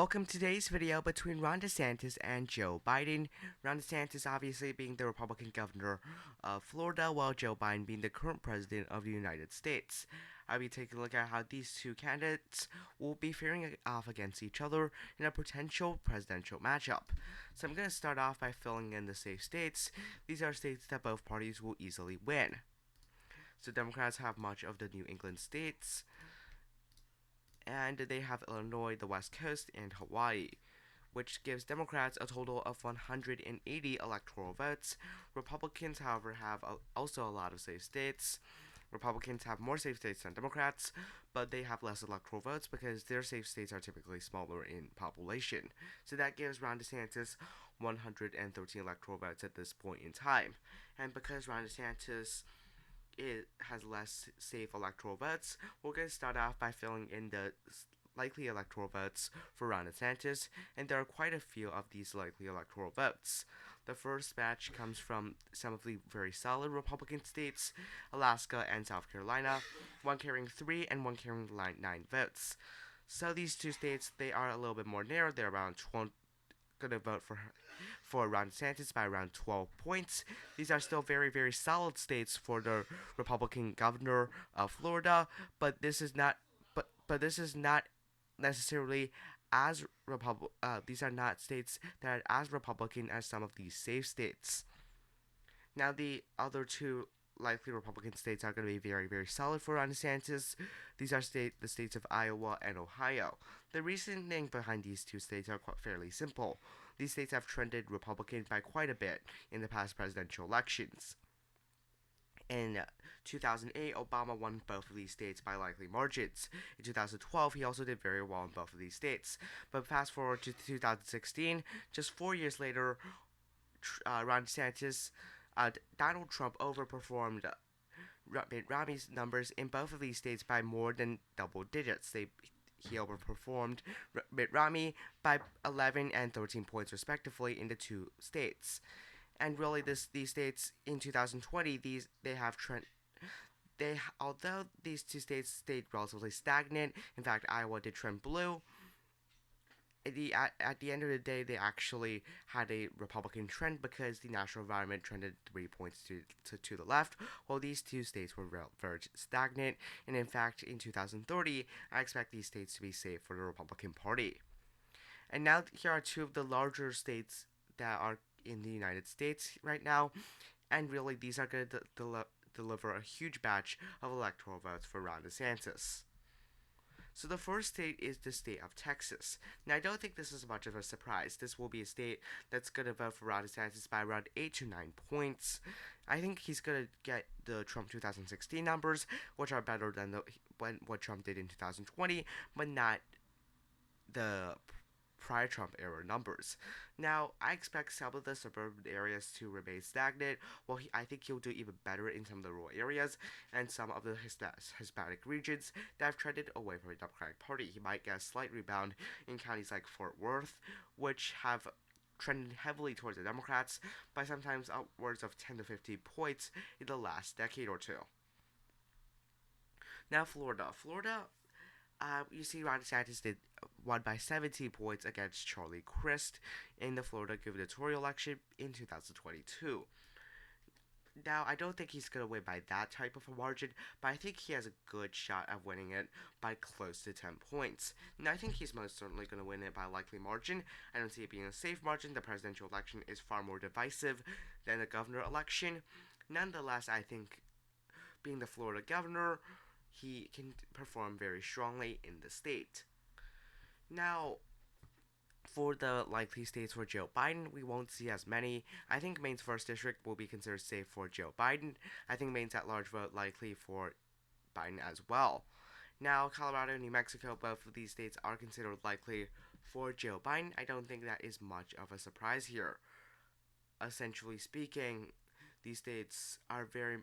Welcome to today's video between Ron DeSantis and Joe Biden. Ron DeSantis obviously being the Republican governor of Florida, while Joe Biden being the current president of the United States. I'll be taking a look at how these two candidates will be faring off against each other in a potential presidential matchup. So I'm going to start off by filling in the safe states. These are states that both parties will easily win. So Democrats have much of the New England states, and they have Illinois, the West Coast, and Hawaii, which gives Democrats a total of 180 electoral votes. Republicans, however, have also a lot of safe states. Republicans have more safe states than Democrats, but they have less electoral votes because their safe states are typically smaller in population. So that gives Ron DeSantis 113 electoral votes at this point in time. And because Ron DeSantis has less safe electoral votes, we're going to start off by filling in the likely electoral votes for Ron DeSantis, and there are quite a few of these likely electoral votes. The first batch comes from some of the very solid Republican states, Alaska and South Carolina, one carrying 3 and one carrying 9 votes. So these two states, they are a little bit more narrow. They're around 12, going to vote for Ron DeSantis by around 12 points. These are still very, very solid states for the Republican governor of Florida, but this is not. But this is not necessarily as these are not states that are as Republican as some of these safe states. Now the other two likely Republican states are going to be very, very solid for Ron DeSantis. These are the states of Iowa and Ohio. The reasoning behind these two states are quite fairly simple. These states have trended Republican by quite a bit in the past presidential elections. In 2008, Obama won both of these states by likely margins. In 2012, he also did very well in both of these states. But fast forward to 2016, just 4 years later, Ron DeSantis, Donald Trump overperformed Mitt Romney's numbers in both of these states by more than double digits. He overperformed Mitt Romney by 11 and 13 points respectively in the two states. And really, these states in 2020, although these two states stayed relatively stagnant, in fact, Iowa did trend blue. At the end of the day, they actually had a Republican trend because the national environment trended 3 points to the left, while these two states were very stagnant. And in fact, in 2030, I expect these states to be safe for the Republican Party. And now here are two of the larger states that are in the United States right now, and really these are going to deliver a huge batch of electoral votes for Ron DeSantis. So the first state is the state of Texas. Now I don't think this is much of a surprise. This will be a state that's going to vote for Ron DeSantis by around 8 to 9 points. I think he's going to get the Trump 2016 numbers, which are better than what Trump did in 2020, but not the prior Trump era numbers. Now, I expect some of the suburban areas to remain stagnant, while I think he'll do even better in some of the rural areas and some of the Hispanic regions that have trended away from the Democratic Party. He might get a slight rebound in counties like Fort Worth, which have trended heavily towards the Democrats by sometimes upwards of 10 to 15 points in the last decade or two. Now, Florida. You see, Ron DeSantis won by 17 points against Charlie Crist in the Florida gubernatorial election in 2022. Now, I don't think he's going to win by that type of a margin, but I think he has a good shot at winning it by close to 10 points. Now, I think he's most certainly going to win it by a likely margin. I don't see it being a safe margin. The presidential election is far more divisive than the governor election. Nonetheless, I think being the Florida governor, he can perform very strongly in the state. Now, for the likely states for Joe Biden, we won't see as many. I think Maine's 1st District will be considered safe for Joe Biden. I think Maine's at-large vote likely for Biden as well. Now, Colorado and New Mexico, both of these states are considered likely for Joe Biden. I don't think that is much of a surprise here. Essentially speaking, these states are very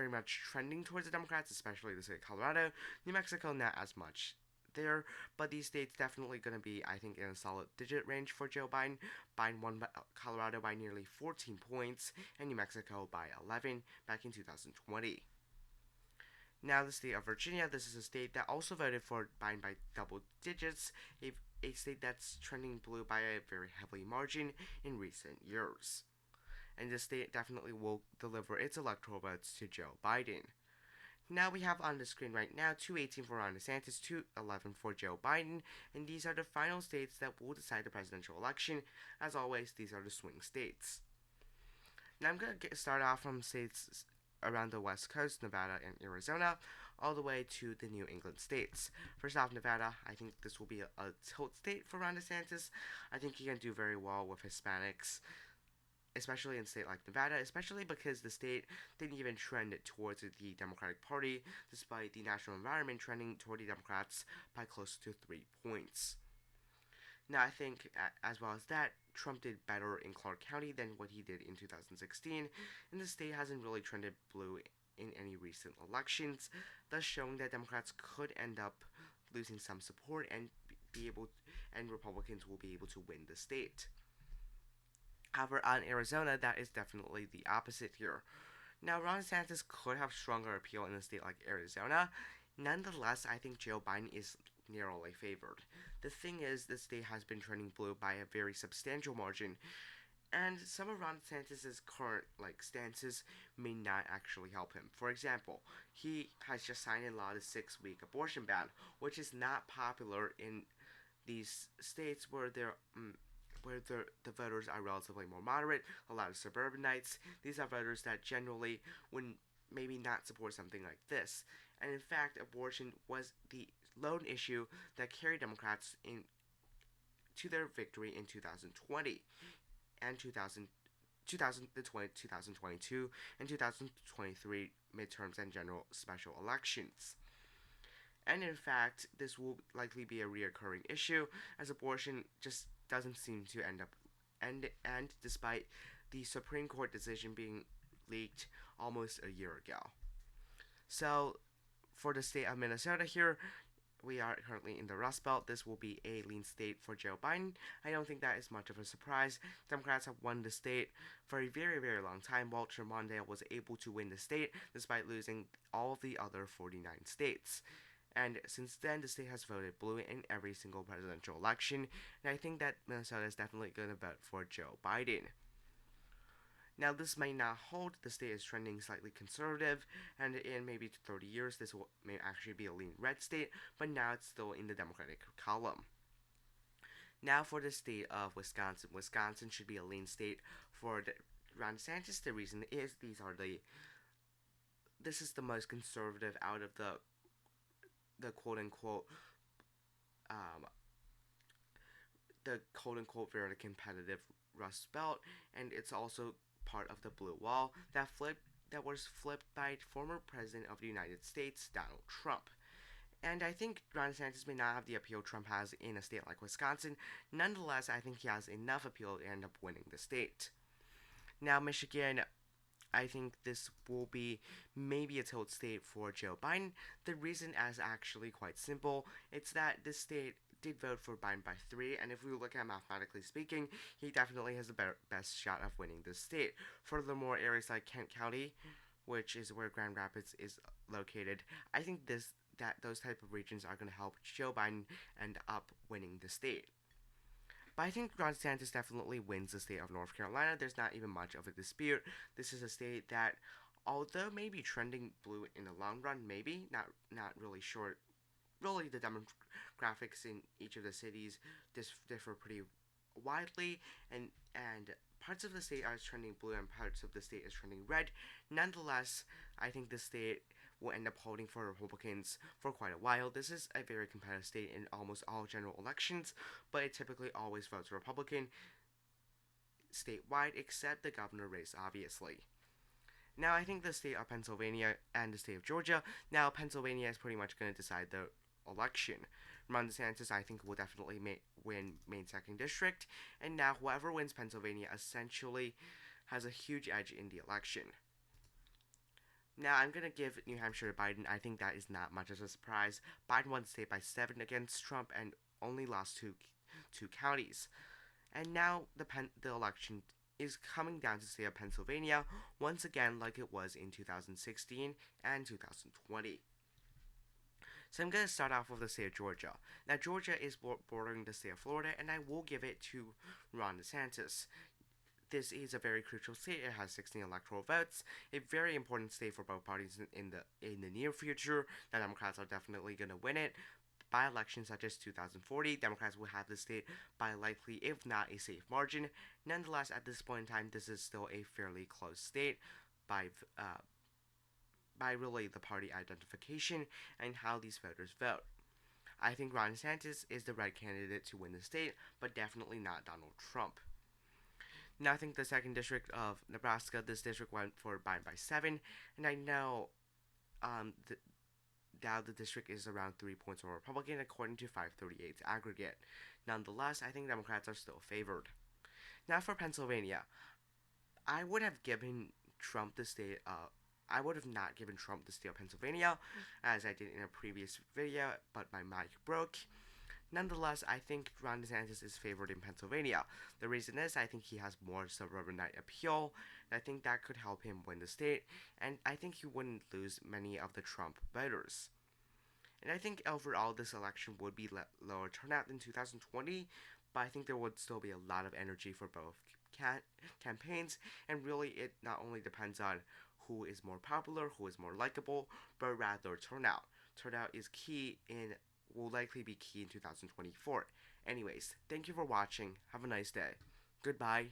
much trending towards the Democrats, especially the state of Colorado. New Mexico, not as much there, but these states definitely going to be, I think, in a solid digit range for Joe Biden. Biden won Colorado by nearly 14 points and New Mexico by 11 back in 2020. Now, the state of Virginia, this is a state that also voted for Biden by double digits. a state that's trending blue by a very heavy margin in recent years. And the state definitely will deliver its electoral votes to Joe Biden. Now we have on the screen right now 218 for Ron DeSantis, 211 for Joe Biden, and these are the final states that will decide the presidential election. As always, these are the swing states. Now I'm going to start off from states around the West Coast, Nevada and Arizona, all the way to the New England states. First off, Nevada, I think this will be a tilt state for Ron DeSantis. I think he can do very well with Hispanics, especially in a state like Nevada, especially because the state didn't even trend towards the Democratic Party, despite the national environment trending toward the Democrats by close to 3 points. Now, I think, as well as that, Trump did better in Clark County than what he did in 2016, and the state hasn't really trended blue in any recent elections, thus showing that Democrats could end up losing some support and and Republicans will be able to win the state. However, on Arizona, that is definitely the opposite here. Now, Ron DeSantis could have stronger appeal in a state like Arizona. Nonetheless, I think Joe Biden is narrowly favored. The thing is, the state has been trending blue by a very substantial margin, and some of Ron DeSantis' current stances may not actually help him. For example, he has just signed into law the 6-week abortion ban, which is not popular in these states where the voters are relatively more moderate, a lot of suburbanites. These are voters that generally would maybe not support something like this. And in fact, abortion was the lone issue that carried Democrats to their victory in 2020 and 2022 and 2023 midterms and general special elections. And in fact, this will likely be a reoccurring issue, as abortion just doesn't seem to end despite the Supreme Court decision being leaked almost a year ago. So, for the state of Minnesota here, we are currently in the Rust Belt. This will be a lean state for Joe Biden. I don't think that is much of a surprise. Democrats have won the state for a very, very long time. Walter Mondale was able to win the state despite losing all of the other 49 states. And since then, the state has voted blue in every single presidential election, and I think that Minnesota is definitely going to vote for Joe Biden. Now, this may not hold. The state is trending slightly conservative, and in maybe 30 years, may actually be a lean red state, but now it's still in the Democratic column. Now, for the state of Wisconsin. Wisconsin should be a lean state for Ron DeSantis. The reason is this is the most conservative out of the quote-unquote very competitive Rust Belt, and it's also part of the blue wall that was flipped by former President of the United States, Donald Trump. And I think Ron DeSantis may not have the appeal Trump has in a state like Wisconsin. Nonetheless, I think he has enough appeal to end up winning the state. Now, Michigan, I think this will be maybe a tilt state for Joe Biden. The reason is actually quite simple. It's that this state did vote for Biden by 3, and if we look at mathematically speaking, he definitely has the best shot of winning this state. Furthermore, areas like Kent County, which is where Grand Rapids is located, I think those type of regions are going to help Joe Biden end up winning the state. But I think Ron DeSantis definitely wins the state of North Carolina. There's not even much of a dispute. This is a state that, although maybe trending blue in the long run, maybe, not really sure. Really, the demographics in each of the cities differ pretty widely, and parts of the state are trending blue and parts of the state is trending red. Nonetheless, I think the state will end up holding for Republicans for quite a while. This is a very competitive state in almost all general elections, but it typically always votes Republican statewide, except the governor race, obviously. Now, I think the state of Pennsylvania and the state of Georgia, now Pennsylvania is pretty much going to decide the election. Ron DeSantis, I think, will definitely win Maine 2nd District, and now whoever wins Pennsylvania essentially has a huge edge in the election. Now, I'm going to give New Hampshire to Biden. I think that is not much of a surprise. Biden won the state by 7 against Trump and only lost two counties. And now the election is coming down to the state of Pennsylvania once again like it was in 2016 and 2020. So I'm going to start off with the state of Georgia. Now, Georgia is bordering the state of Florida, and I will give it to Ron DeSantis. This is a very crucial state. It has 16 electoral votes, a very important state for both parties in the near future. The Democrats are definitely going to win it. By elections such as 2040, Democrats will have the state by likely, if not a safe margin. Nonetheless, at this point in time, this is still a fairly close state by really the party identification and how these voters vote. I think Ron DeSantis is the right candidate to win the state, but definitely not Donald Trump. Now I think the second district of Nebraska, this district went for Biden by 7, and I know now the district is around 3 points over Republican according to 538's aggregate. Nonetheless, I think Democrats are still favored. Now for Pennsylvania, I would have given Trump the state I would have not given Trump the state of Pennsylvania, as I did in a previous video, but my mic broke. Nonetheless, I think Ron DeSantis is favored in Pennsylvania. The reason is I think he has more suburbanite appeal, and I think that could help him win the state, and I think he wouldn't lose many of the Trump voters. And I think overall this election would be lower turnout than 2020, but I think there would still be a lot of energy for both campaigns, and really it not only depends on who is more popular, who is more likable, but rather turnout. Turnout is key in will likely be key in 2024. Anyways, thank you for watching. Have a nice day. Goodbye.